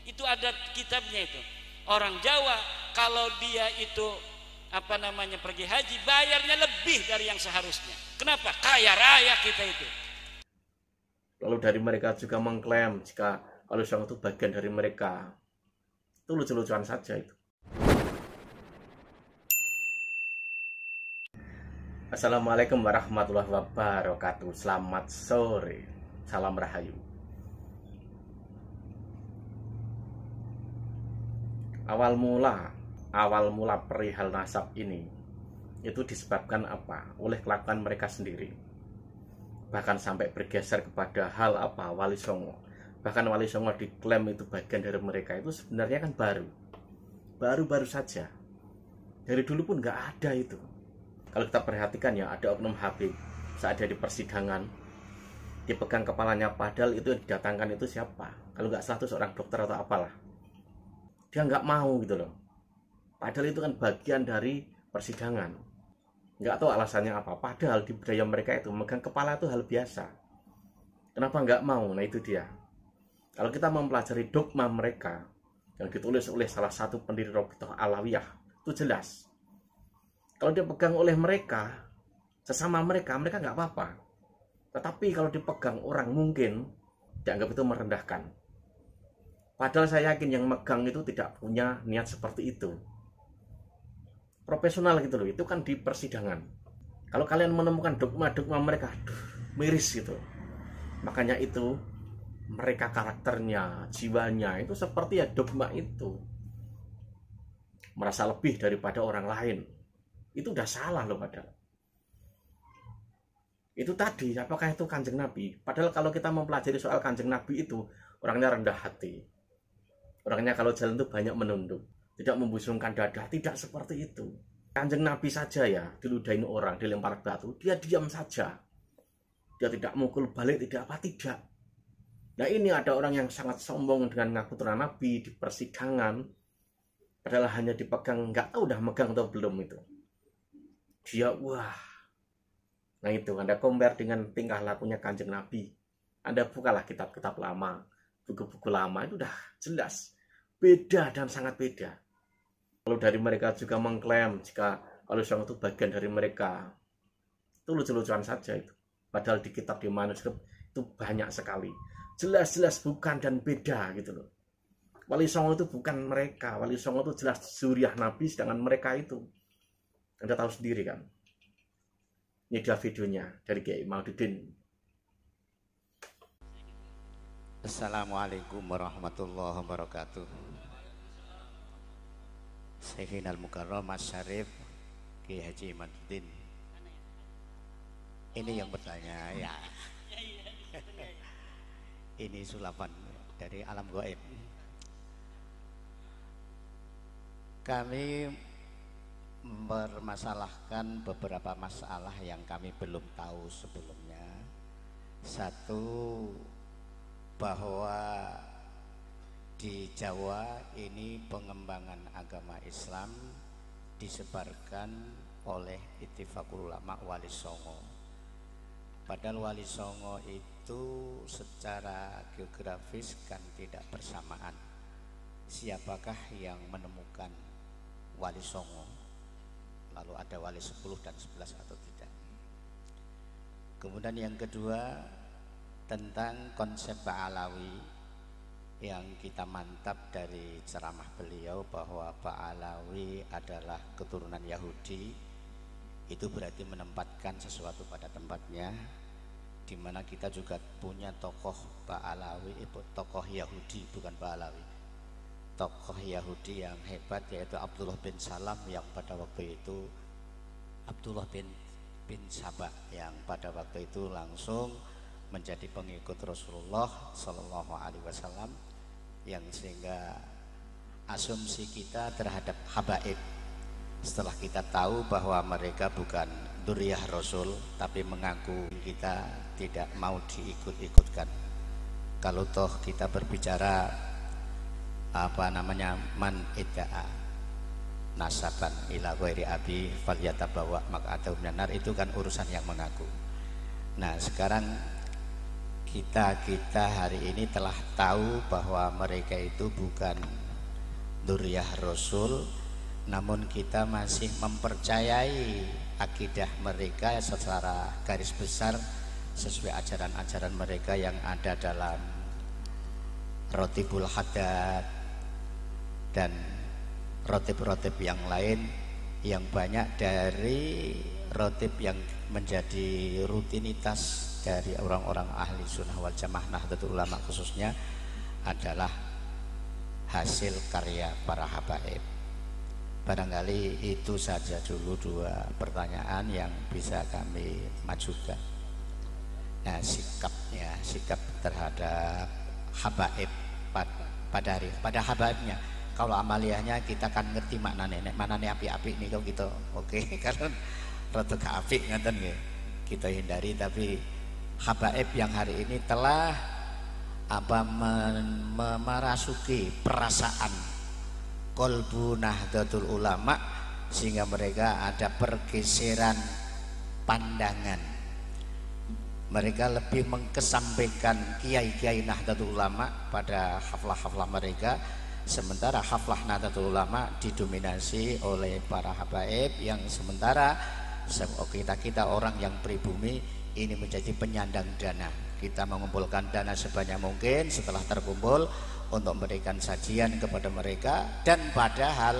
Itu ada kitabnya itu. Orang Jawa kalau dia itu pergi haji bayarnya lebih dari yang seharusnya. Kenapa? Kaya raya kita itu. Lalu dari mereka juga mengklaim jika Wali Songo itu bagian dari mereka. Itu lucu-lucuan saja itu. Assalamualaikum warahmatullahi wabarakatuh. Selamat sore. Salam Rahayu. Awal mula perihal nasab ini itu disebabkan apa? Oleh kelakuan mereka sendiri. Bahkan sampai bergeser kepada hal Wali Songo. Bahkan Wali Songo diklaim itu bagian dari mereka. Itu sebenarnya kan baru saja. Dari dulu pun nggak ada itu. Kalau kita perhatikan ya, ada oknum Habib saat dia di persidangan dipegang kepalanya, padahal itu yang didatangkan itu siapa? Kalau nggak salah itu seorang dokter atau apalah. Dia nggak mau gitu loh. Padahal itu kan bagian dari persidangan. Nggak tahu alasannya apa. Padahal di budaya mereka itu megang kepala itu hal biasa. Kenapa nggak mau? Nah itu dia. Kalau kita mempelajari dogma mereka yang ditulis oleh salah satu pendiri Rabithah Alawiyah, itu jelas. Kalau dipegang oleh mereka, sesama mereka nggak apa-apa. Tetapi kalau dipegang orang mungkin dianggap itu merendahkan. Padahal saya yakin yang megang itu tidak punya niat seperti itu. Profesional gitu loh, itu kan di persidangan. Kalau kalian menemukan dogma-dogma mereka, miris gitu. Makanya itu mereka karakternya, jiwanya itu seperti ya dogma itu. Merasa lebih daripada orang lain. Itu udah salah loh padahal. Itu tadi, apakah itu Kanjeng Nabi? Padahal kalau kita mempelajari soal Kanjeng Nabi itu, orangnya rendah hati. Orangnya kalau jalan itu banyak menunduk, tidak membusungkan dada, tidak seperti itu. Kanjeng Nabi saja ya, diludahin orang, dilempar batu, dia diam saja. Dia tidak mukul balik, tidak. Nah ini ada orang yang sangat sombong dengan ngaku putra Nabi di persidangan, padahal hanya dipegang, nggak tahu udah megang atau belum itu. Dia wah. Nah itu, Anda compare dengan tingkah lakunya Kanjeng Nabi. Anda bukalah kitab-kitab lama, buku-buku lama, itu udah jelas. Beda dan sangat beda. Lalu dari mereka juga mengklaim jika Wali Songo itu bagian dari mereka. Itu lucu-lucuan saja itu. Padahal di kitab, di manuskrip, itu banyak sekali. Jelas-jelas bukan dan beda gitu loh. Wali Songo itu bukan mereka. Wali Songo itu jelas zuriat Nabi, sedangkan mereka itu. Anda tahu sendiri kan. Ini dia videonya dari Kiai Maududin. Assalamualaikum warahmatullahi wabarakatuh. Sayyidina Al-Mukarram Mas Syarif Kiai Haji Maududin. Ini yang bertanya ya. Ini sulapan dari alam gaib. Kami mempermasalahkan beberapa masalah yang kami belum tahu sebelumnya. Satu, bahwa di Jawa ini pengembangan agama Islam disebarkan oleh Ittifaqul Ulama Wali Songo. Padahal Wali Songo itu secara geografis kan tidak bersamaan. Siapakah yang menemukan Wali Songo? Lalu ada Wali 10 dan 11 atau tidak? Kemudian yang kedua, tentang konsep Ba'alawi yang kita mantap dari ceramah beliau bahwa Ba'alawi adalah keturunan Yahudi. Itu berarti menempatkan sesuatu pada tempatnya, di mana kita juga punya tokoh Ba'alawi, tokoh Yahudi bukan Ba'alawi, tokoh Yahudi yang hebat, yaitu Abdullah bin Salam yang pada waktu itu Abdullah bin Sabah yang pada waktu itu langsung menjadi pengikut Rasulullah Shallallahu Alaihi Wasallam, yang sehingga asumsi kita terhadap habaib setelah kita tahu bahwa mereka bukan dzurriyyah Rasul tapi mengaku, kita tidak mau diikut-ikutkan. Kalau toh kita berbicara man idda'a nasaban ila ghairi abi falyatabawa maq'adahu minan nar, itu kan urusan yang mengaku. Nah sekarang kita hari ini telah tahu bahwa mereka itu bukan dzurriyyah Rasul, namun kita masih mempercayai akidah mereka secara garis besar sesuai ajaran-ajaran mereka yang ada dalam Rotibul Haddad dan rotib-rotib yang lain, yang banyak dari rotib yang menjadi rutinitas dari orang-orang ahli sunnah wal jamaah Nahdlatul Ulama khususnya adalah hasil karya para habaib. Barangkali itu saja dulu dua pertanyaan yang bisa kami majukan. Nah, sikap terhadap habaib pada habaibnya. Kalau amaliyahnya kita kan ngerti maknanya, mana nih api-api nih kalau gitu. Oke, karena rada gak apik ngoten nggih. Kita hindari, tapi habaib yang hari ini telah memarasuki perasaan kolbu Nahdlatul Ulama sehingga mereka ada pergeseran pandangan. Mereka lebih mengkesampingkan kiai-kiai Nahdlatul Ulama pada haflah-haflah mereka, sementara haflah Nahdlatul Ulama didominasi oleh para habaib yang sementara kita orang yang pribumi ini menjadi penyandang dana. Kita mengumpulkan dana sebanyak mungkin, setelah terkumpul untuk memberikan sajian kepada mereka, dan padahal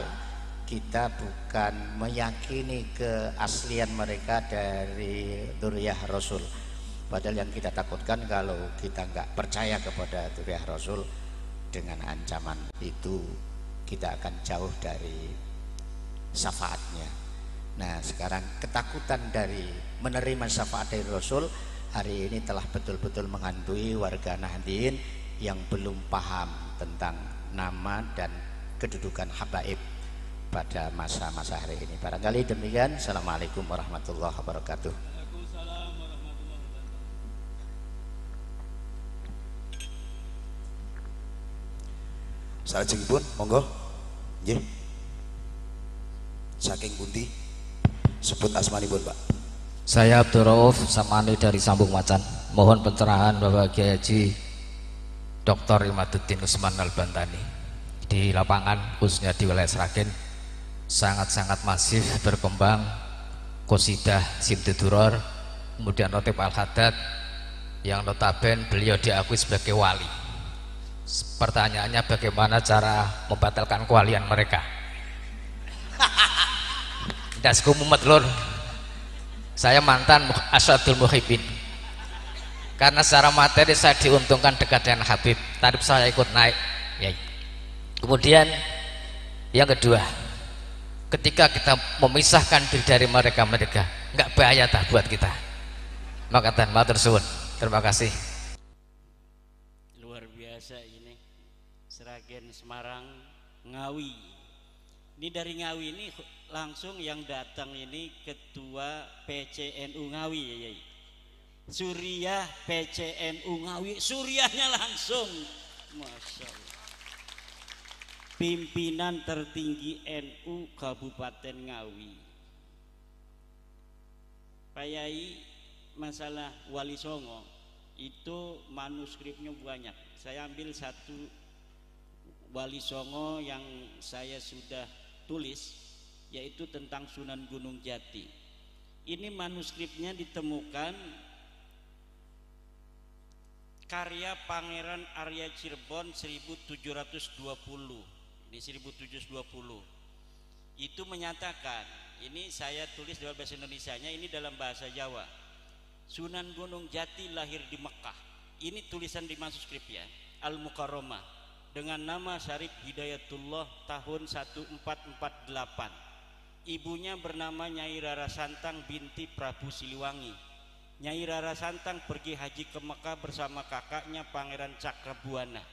kita bukan meyakini keaslian mereka dari dzurriyyah Rasul. Padahal yang kita takutkan kalau kita nggak percaya kepada dzurriyyah Rasul, dengan ancaman itu kita akan jauh dari syafaatnya. Nah, sekarang ketakutan dari menerima syafaat dari Rasul hari ini telah betul-betul menghantui warga Nahdien yang belum paham tentang nama dan kedudukan habaib pada masa-masa hari ini. Barangkali demikian. Assalamualaikum warahmatullahi wabarakatuh. Salajengipun monggo nggih. Saking pundi? Sebut asmanipun, Pak. Saya Abdul Rauf Samani dari Sambung Macan. Mohon pencerahan Bapak Kiai Haji Dr. Imaduddin Usman Al-Bantani. Di lapangan khususnya di wilayah Sragen sangat-sangat masif berkembang qosidah Simduduror, kemudian Rotib Al-Haddad yang notaben beliau diakui sebagai wali. Pertanyaannya bagaimana cara membatalkan kewalian mereka? Dasku mumet lur. Saya mantan Asadul Muhibbin. Karena secara materi saya diuntungkan dekat dengan Habib, tarif saya ikut naik. Ya. Kemudian yang kedua, ketika kita memisahkan diri dari mereka, nggak bahaya tak buat kita. Maka matur suwun. Terima kasih. Luar biasa ini. Sragen, Semarang, Ngawi. Ini dari Ngawi ini langsung yang datang ini ketua PCNU Ngawi ya, ya. Suriah PCNU Ngawi, Suriahnya langsung, Masya Allah. Pimpinan tertinggi NU Kabupaten Ngawi. Pak Yai, masalah Wali Songo itu manuskripnya banyak. Saya ambil satu Wali Songo yang saya sudah tulis, yaitu tentang Sunan Gunung Jati. Ini manuskripnya ditemukan karya Pangeran Arya Cirebon 1720. Ini 1720. Itu menyatakan, ini saya tulis dalam bahasa Indonesianya, ini dalam bahasa Jawa. Sunan Gunung Jati lahir di Mekah. Ini tulisan di manuskrip ya, Al-Mukarramah, dengan nama Syarif Hidayatullah tahun 1448. Ibunya bernama Nyai Rara Santang binti Prabu Siliwangi. Nyai Rara Santang pergi haji ke Mekah bersama kakaknya Pangeran Cakrabuana.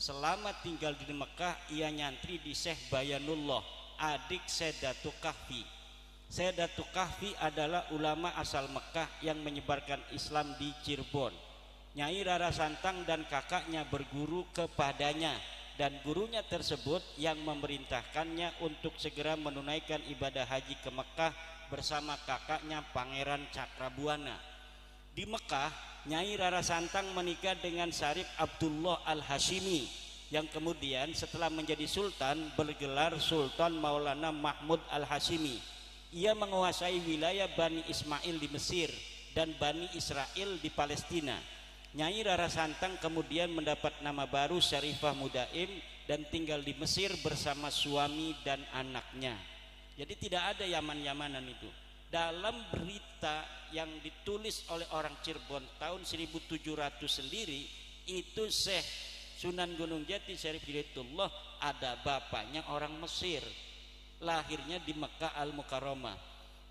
Selama tinggal di Mekah, ia nyantri di Syekh Bayanullah, adik Sayyidatul Kahfi. Sayyidatul Kahfi adalah ulama asal Mekah yang menyebarkan Islam di Cirebon. Nyai Rara Santang dan kakaknya berguru kepadanya, dan gurunya tersebut yang memerintahkannya untuk segera menunaikan ibadah haji ke Mekah bersama kakaknya Pangeran Cakrabuana. Di Mekah, Nyai Rara Santang menikah dengan Syarif Abdullah Al-Hashimi yang kemudian setelah menjadi sultan bergelar Sultan Maulana Mahmud Al-Hashimi. Ia menguasai wilayah Bani Ismail di Mesir dan Bani Israel di Palestina. Nyai Rara Santang kemudian mendapat nama baru Syarifah Mudaim dan tinggal di Mesir bersama suami dan anaknya. Jadi tidak ada Yaman-Yamanan itu. Dalam berita yang ditulis oleh orang Cirebon tahun 1700 sendiri, itu Syekh Sunan Gunung Jati Syarif Hidayatullah ada bapaknya orang Mesir, lahirnya di Mekah Al-Mukarramah.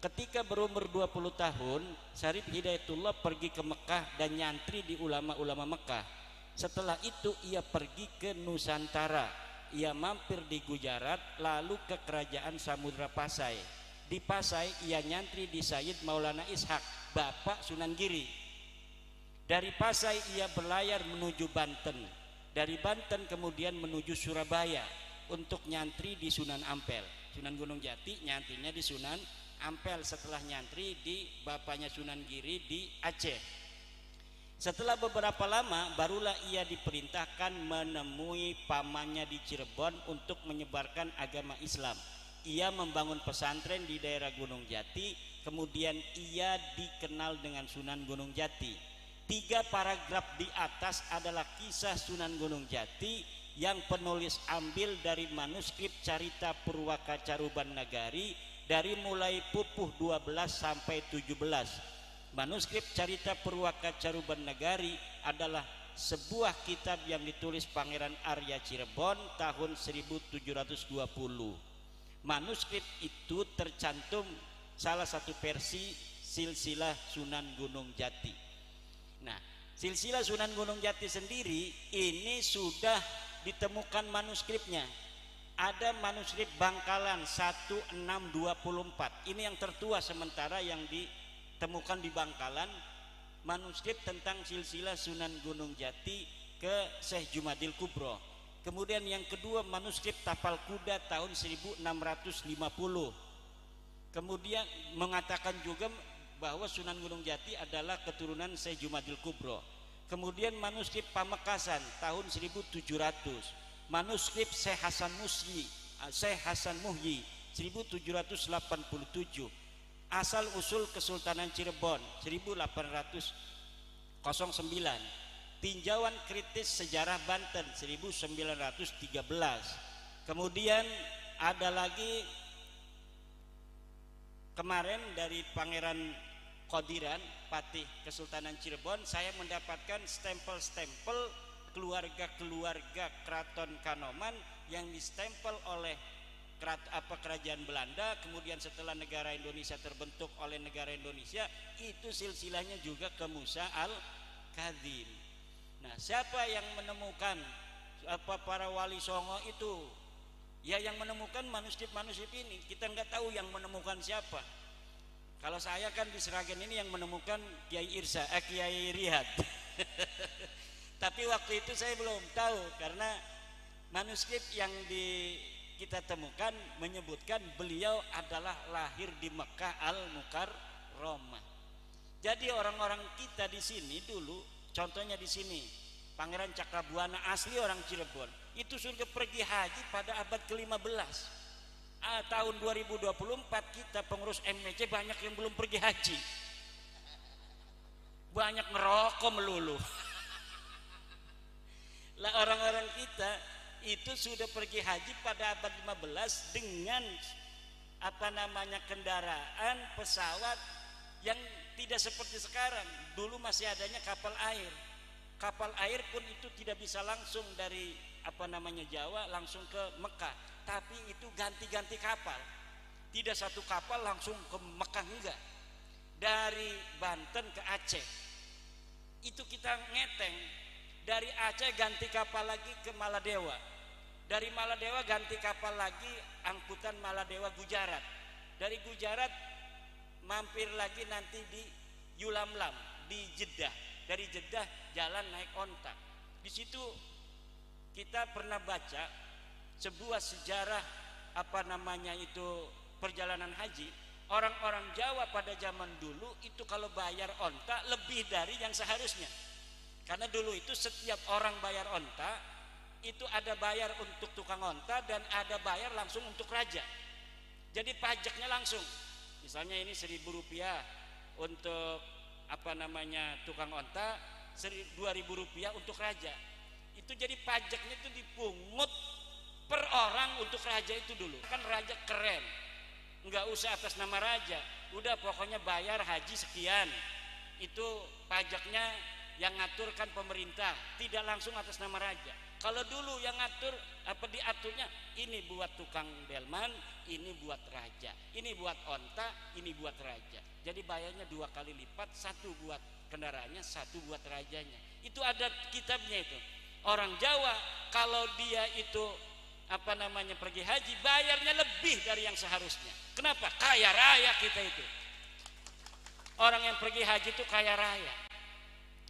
Ketika berumur 20 tahun, Syarif Hidayatullah pergi ke Mekah dan nyantri di ulama-ulama Mekah. Setelah itu ia pergi ke Nusantara. Ia mampir di Gujarat, lalu ke kerajaan Samudra Pasai. Di Pasai ia nyantri di Sayyid Maulana Ishak, bapak Sunan Giri. Dari Pasai ia berlayar menuju Banten. Dari Banten kemudian menuju Surabaya untuk nyantri di Sunan Ampel. Sunan Gunung Jati nyantrinya di Sunan Ampel setelah nyantri di bapaknya Sunan Giri di Aceh. Setelah beberapa lama barulah ia diperintahkan menemui pamannya di Cirebon untuk menyebarkan agama Islam. Ia membangun pesantren di daerah Gunung Jati, kemudian ia dikenal dengan Sunan Gunung Jati. 3 paragraf di atas adalah kisah Sunan Gunung Jati yang penulis ambil dari manuskrip Carita Purwaka Caruban Nagari dari mulai pupuh 12 sampai 17. Manuskrip Carita Purwaka Caruban Nagari adalah sebuah kitab yang ditulis Pangeran Arya Cirebon tahun 1720. Manuskrip itu tercantum salah satu versi silsilah Sunan Gunung Jati. Nah, silsilah Sunan Gunung Jati sendiri ini sudah ditemukan manuskripnya. Ada manuskrip Bangkalan 1624. Ini yang tertua sementara yang ditemukan di Bangkalan, manuskrip tentang silsilah Sunan Gunung Jati ke Syekh Jumadil Kubro. Kemudian yang kedua manuskrip Tapal Kuda tahun 1650. Kemudian mengatakan juga bahwa Sunan Gunung Jati adalah keturunan Syekh Jumadil Kubro. Kemudian manuskrip Pamekasan tahun 1700. Manuskrip Syekh Hasan Muhyi 1787. Asal usul Kesultanan Cirebon 1809. Tinjauan kritis sejarah Banten 1913. Kemudian ada lagi kemarin dari Pangeran Qodiran Patih Kesultanan Cirebon, saya mendapatkan stempel-stempel keluarga-keluarga Keraton Kanoman yang distempel oleh kerajaan Belanda. Kemudian setelah negara Indonesia terbentuk oleh negara Indonesia, itu silsilahnya juga ke Musa Al-Kadzim. Nah, siapa yang menemukan para wali songo itu? Ya, yang menemukan manuskrip-manuskrip ini. Kita nggak tahu yang menemukan siapa. Kalau saya kan di Sragen ini yang menemukan Kiai Rihad. Tapi waktu itu saya belum tahu karena manuskrip yang kita temukan menyebutkan beliau adalah lahir di Mekah Al-Mukarramah. Jadi orang-orang kita di sini dulu, contohnya di sini, Pangeran Cakrabuana asli orang Cirebon, itu sudah pergi haji pada abad ke-15. Tahun 2024 kita pengurus MNC banyak yang belum pergi haji, banyak ngerokok melulu. Lah orang-orang kita itu sudah pergi haji pada abad 15 dengan kendaraan pesawat yang tidak seperti sekarang. Dulu masih adanya kapal air. Kapal air pun itu tidak bisa langsung dari Jawa langsung ke Mekah, tapi itu ganti-ganti kapal. Tidak satu kapal langsung ke Mekah, enggak. Dari Banten ke Aceh. Itu kita ngeteng. Dari Aceh ganti kapal lagi ke Maladewa. Dari Maladewa ganti kapal lagi angkutan Maladewa Gujarat. Dari Gujarat mampir lagi nanti di Yulamlam di Jeddah. Dari Jeddah jalan naik onta. Di situ kita pernah baca sebuah sejarah perjalanan haji. orang-orang Jawa pada zaman dulu itu kalau bayar onta lebih dari yang seharusnya. Karena dulu itu setiap orang bayar onta itu ada bayar untuk tukang onta dan ada bayar langsung untuk raja. Jadi pajaknya langsung. Misalnya ini Rp1.000 untuk tukang onta, Rp2.000 untuk raja. Itu jadi pajaknya itu dipungut per orang untuk raja itu dulu. Kan raja keren, nggak usah atas nama raja, udah pokoknya bayar haji sekian, itu pajaknya yang ngaturkan pemerintah, tidak langsung atas nama raja. Kalau dulu yang ngatur diaturnya, ini buat tukang delman, ini buat raja, ini buat onta, ini buat raja. Jadi bayarnya 2 kali lipat, 1 buat kendaraannya, 1 buat rajanya. Itu ada kitabnya itu. Orang Jawa kalau dia itu pergi haji, bayarnya lebih dari yang seharusnya. Kenapa? Kaya raya kita itu. Orang yang pergi haji itu kaya raya.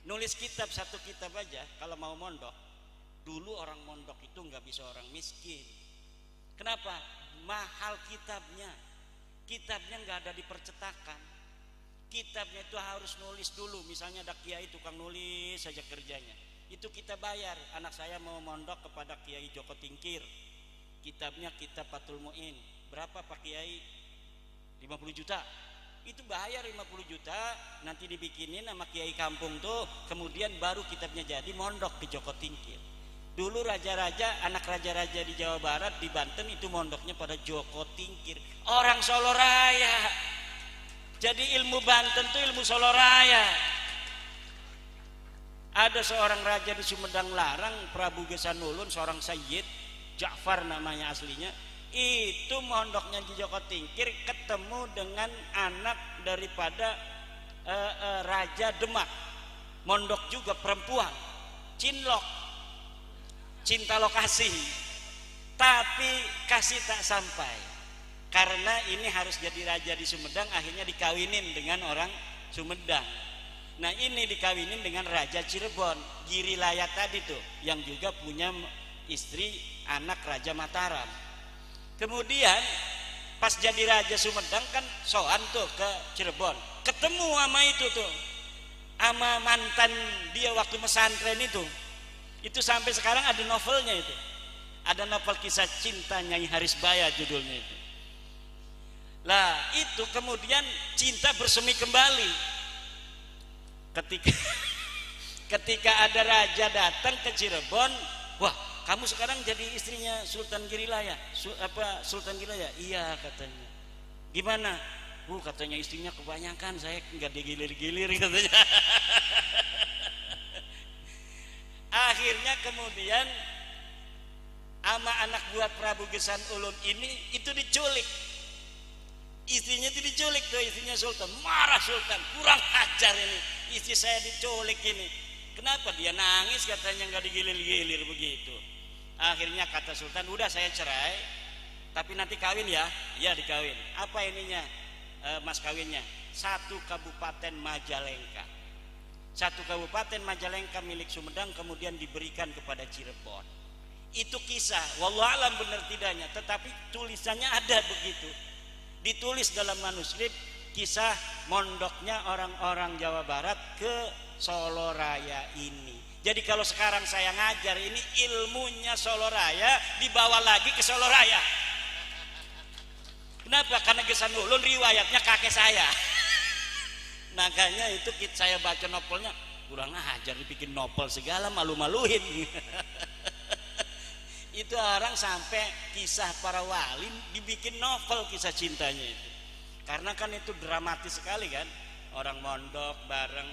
Nulis kitab, 1 kitab aja kalau mau mondok. Dulu orang mondok itu nggak bisa orang miskin. Kenapa? Mahal kitabnya. Kitabnya nggak ada di percetakan. Kitabnya itu harus nulis dulu. Misalnya ada kiai tukang nulis saja kerjanya. Itu kita bayar. Anak saya mau mondok kepada Kiai Joko Tingkir. Kitabnya kitab Fathul Mu'in. Berapa Pak Kiai? 50 juta. Itu bayar 50 juta, nanti dibikinin sama kiai kampung tuh, kemudian baru kitabnya jadi, mondok ke Joko Tingkir. Dulu raja-raja, anak raja-raja di Jawa Barat, di Banten itu mondoknya pada Joko Tingkir. Orang Solo Raya. Jadi ilmu Banten tuh ilmu Solo Raya. Ada seorang raja di Sumedang Larang, Prabu Gesanulun, seorang Sayyid Ja'far namanya aslinya. Itu mondoknya di Joko Tingkir ketemu dengan anak daripada Raja Demak, mondok juga perempuan, cinlok, cinta lokasi, tapi kasih tak sampai karena ini harus jadi raja di Sumedang, akhirnya dikawinin dengan orang Sumedang. Nah ini dikawinin dengan Raja Cirebon, Girilaya tadi tuh, yang juga punya istri anak Raja Mataram. Kemudian pas jadi raja Sumedang kan soan tuh ke Cirebon, ketemu sama itu tuh, sama mantan dia waktu pesantren itu sampai sekarang ada novelnya itu, ada novel kisah cinta Nyai Harisbaya judulnya itu. Lah itu kemudian cinta bersemi kembali ketika ada raja datang ke Cirebon, wah kamu sekarang jadi istrinya Sultan Girilaya. Sultan Girilaya? Iya katanya. Gimana? Katanya istrinya kebanyakan, saya nggak digilir-gilir katanya. Akhirnya kemudian ama anak buah Prabu Gesan Ulun ini itu diculik. Istrinya itu diculik tuh, istrinya Sultan. Marah Sultan, kurang ajar ini. Istri saya diculik ini. Kenapa? Dia nangis katanya, nggak digilir-gilir begitu. Akhirnya kata Sultan, udah saya cerai, tapi nanti kawin ya. Iya dikawin. Apa ininya mas kawinnya? 1 kabupaten Majalengka. 1 kabupaten Majalengka milik Sumedang kemudian diberikan kepada Cirebon. Itu kisah, wallahualam benar tidaknya, tetapi tulisannya ada begitu. Ditulis dalam manuskrip kisah mondoknya orang-orang Jawa Barat ke Solo Raya ini. Jadi kalau sekarang saya ngajar ini ilmunya Solo Raya dibawa lagi ke Solo Raya. Kenapa? Karena Gesanulun riwayatnya kakek saya. Makanya itu saya baca novelnya, kurang ajar dibikin novel segala, malu-maluin. Itu orang sampai kisah para wali dibikin novel kisah cintanya itu. Karena kan itu dramatis sekali kan. Orang mondok bareng,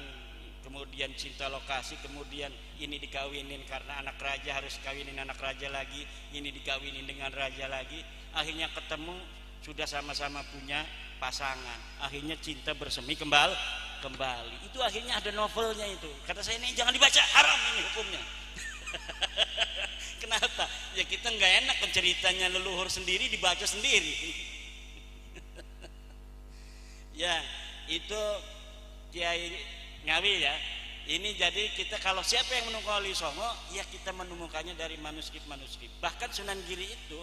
kemudian cinta lokasi, kemudian ini dikawinin karena anak raja harus kawinin anak raja lagi, ini dikawinin dengan raja lagi, akhirnya ketemu sudah sama-sama punya pasangan, akhirnya cinta bersemi kembali. Itu akhirnya ada novelnya itu. Kata saya ini jangan dibaca, haram ini hukumnya. Kenapa? Ya kita nggak enak ceritanya leluhur sendiri dibaca sendiri. Ya itu Kiai Ngawi ya. Ini jadi kita kalau siapa yang menemukan Wali Songo, ya kita menemukannya dari manuskrip. Bahkan Sunan Giri itu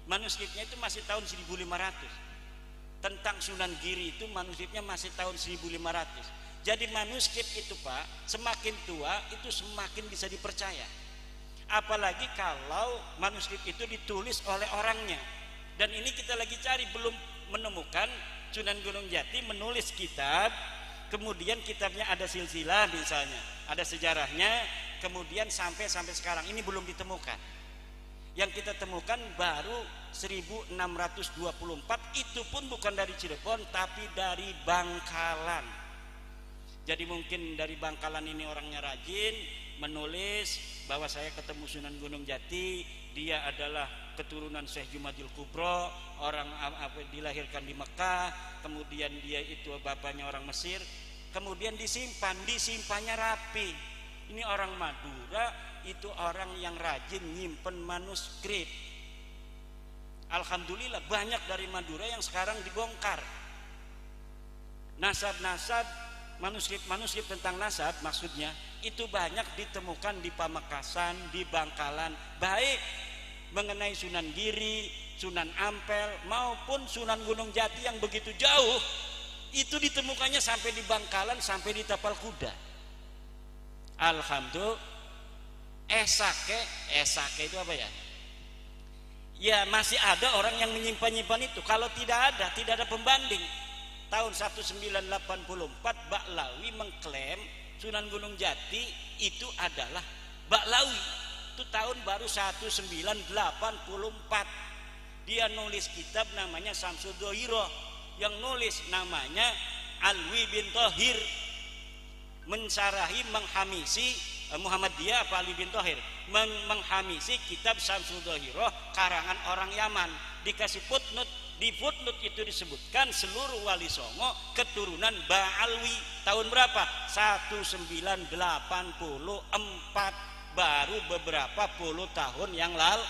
manuskripnya itu masih tahun 1500. tentang Sunan Giri itu manuskripnya masih tahun 1500. Jadi manuskrip itu Pak, semakin tua itu semakin bisa dipercaya. Apalagi kalau manuskrip itu ditulis oleh orangnya. Dan ini kita lagi cari, belum menemukan Sunan Gunung Jati menulis kitab, kemudian kitabnya ada silsilah misalnya, ada sejarahnya, kemudian sampai sekarang ini belum ditemukan. Yang kita temukan baru 1624, itu pun bukan dari Cirebon tapi dari Bangkalan. Jadi mungkin dari Bangkalan ini orangnya rajin menulis bahwa saya ketemu Sunan Gunung Jati, dia adalah keturunan Syekh Jumadil Kubro, orang dilahirkan di Mekah, kemudian dia itu bapaknya orang Mesir, kemudian disimpannya rapi. Ini orang Madura, itu orang yang rajin nyimpen manuskrip. Alhamdulillah banyak dari Madura yang sekarang dibongkar. Nasab-nasab, manuskrip tentang nasab maksudnya itu banyak ditemukan di Pamekasan, di Bangkalan, baik mengenai Sunan Giri, Sunan Ampel maupun Sunan Gunung Jati yang begitu jauh, itu ditemukannya sampai di Bangkalan, sampai di Tapal Kuda. Alhamdulillah. Esake itu apa ya? Ya masih ada orang yang menyimpan itu. Kalau tidak ada pembanding. Tahun 1984 Baklawi mengklaim Sunan Gunung Jati itu adalah Baklawi. Itu tahun baru 1984. Dia nulis kitab namanya Samsul Dohiro, yang nulis namanya Alwi bin Tohir, mensarahi menghamisi Muhammadiyah apa Ali bin Tohir, menghamisi kitab Samsul Dohiro karangan orang Yaman. Dikasih footnote, di footnote itu disebutkan seluruh wali songo keturunan Ba'alwi. Tahun berapa? 1984, baru beberapa puluh tahun yang lalu.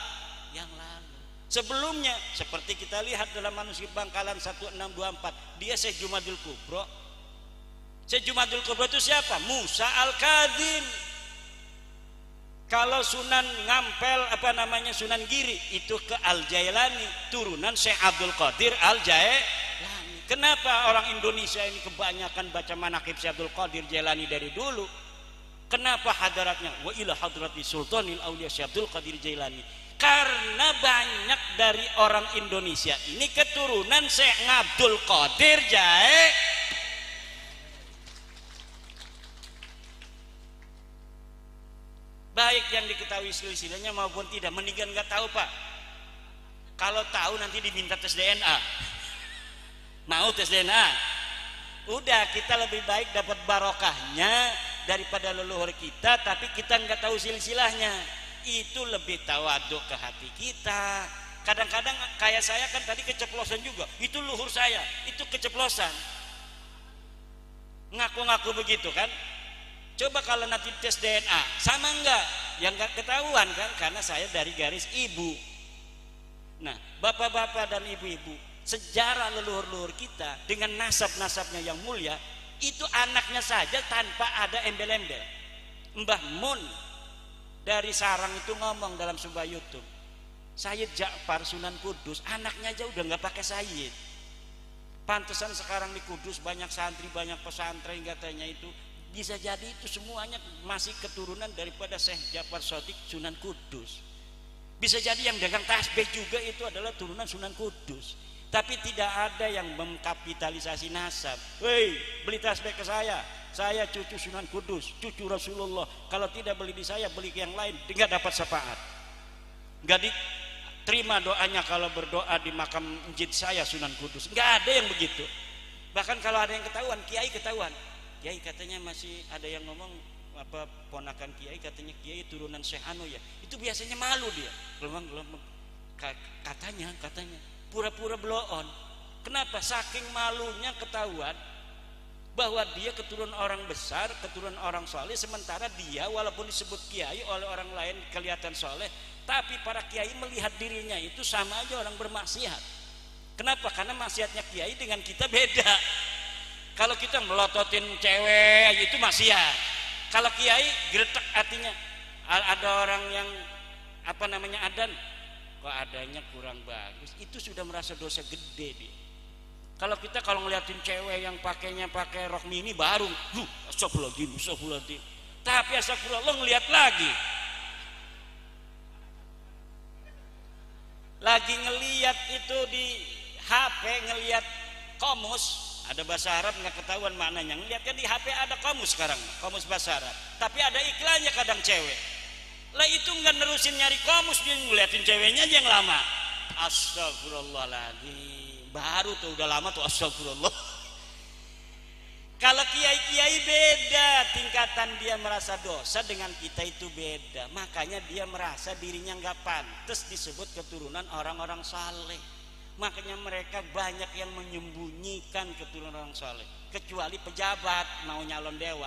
Sebelumnya seperti kita lihat dalam manuskrip Bangkalan 1624, dia Syekh Jumadil Kubro. Syekh Jumadil Kubro itu siapa? Musa Al-Kadzim. Kalau Sunan Ngampel Sunan Giri itu ke Al-Jailani, turunan Syekh Abdul Qadir Al-Jailani. Kenapa orang Indonesia ini kebanyakan baca manaqib Syekh Abdul Qadir Jailani dari dulu? Kenapa hadaratnya wa ila hadrati sultanil auliya Syekh Abdul Qadir Jailani? Karena banyak dari orang Indonesia ini keturunan Syekh Abdul Qadir Jailani. Baik yang diketahui silsilahnya maupun tidak, mendingan nggak tahu Pak. Kalau tahu nanti diminta tes DNA. Mau tes DNA? Udah, kita lebih baik dapat barokahnya daripada leluhur kita, tapi kita nggak tahu silsilahnya. Itu lebih tawaduk ke hati kita. Kadang-kadang kayak saya kan tadi keceplosan juga. Itu leluhur saya, itu keceplosan. Ngaku-ngaku begitu kan? Coba kalau nanti tes DNA, sama enggak? Yang enggak ketahuan kan, karena saya dari garis ibu. Nah, bapak-bapak dan ibu-ibu, sejarah leluhur-leluhur kita dengan nasab-nasabnya yang mulia, itu anaknya saja tanpa ada embel-embel. Mbah Mun dari Sarang itu ngomong dalam sebuah YouTube, Sayyid Ja'far Sunan Kudus, anaknya aja udah nggak pakai Sayyid. Pantesan sekarang di Kudus banyak santri, banyak pesantren katanya itu. Bisa jadi itu semuanya masih keturunan daripada Syekh Ja'far Shadiq Sunan Kudus. Bisa jadi yang dagang tasbih juga itu adalah turunan Sunan Kudus. Tapi tidak ada yang mengkapitalisasi nasab. Hei, beli tasbih ke saya cucu Sunan Kudus, cucu Rasulullah. Kalau tidak beli di saya, beli ke yang lain, tidak dapat syafaat. Nggak diterima doanya kalau berdoa di makam masjid saya Sunan Kudus. Nggak ada yang begitu. Bahkan kalau ada yang ketahuan, kiai ketahuan, kiai katanya masih ada yang ngomong apa ponakan kiai katanya kiai turunan Syekh Anu ya, itu biasanya malu dia katanya pura-pura blow on. Kenapa? Saking malunya ketahuan bahwa dia keturunan orang besar, keturunan orang soleh, sementara dia walaupun disebut kiai oleh orang lain kelihatan soleh, tapi para kiai melihat dirinya itu sama aja orang bermaksiat. Kenapa? Karena maksiatnya kiai dengan kita beda. Kalau kita melototin cewek itu maksiat. Kalau kiai gretek artinya ada orang yang adan kok adanya kurang bagus, itu sudah merasa dosa gede dia. Kalau kita kalau ngeliatin cewek yang pakainya pakai rok mini baru, astagfirullahaladzim. Tapi astagfirullah ngeliat lagi ngeliat itu di HP, ngeliat komus, ada bahasa Arab nggak ketahuan maknanya, ngeliatnya di HP ada komus sekarang, komus bahasa Arab, tapi ada iklannya kadang cewek. Lah itu nggak nerusin nyari komus, dia ngeliatin ceweknya aja yang lama. Astagfirullahaladzim, baru tuh udah lama tuh astagfirullah. Kalau kiai-kiai beda tingkatan, dia merasa dosa dengan kita itu beda, makanya dia merasa dirinya nggak pantas disebut keturunan orang-orang saleh. Makanya mereka banyak yang menyembunyikan keturunan orang saleh, kecuali pejabat mau nyalon dewan.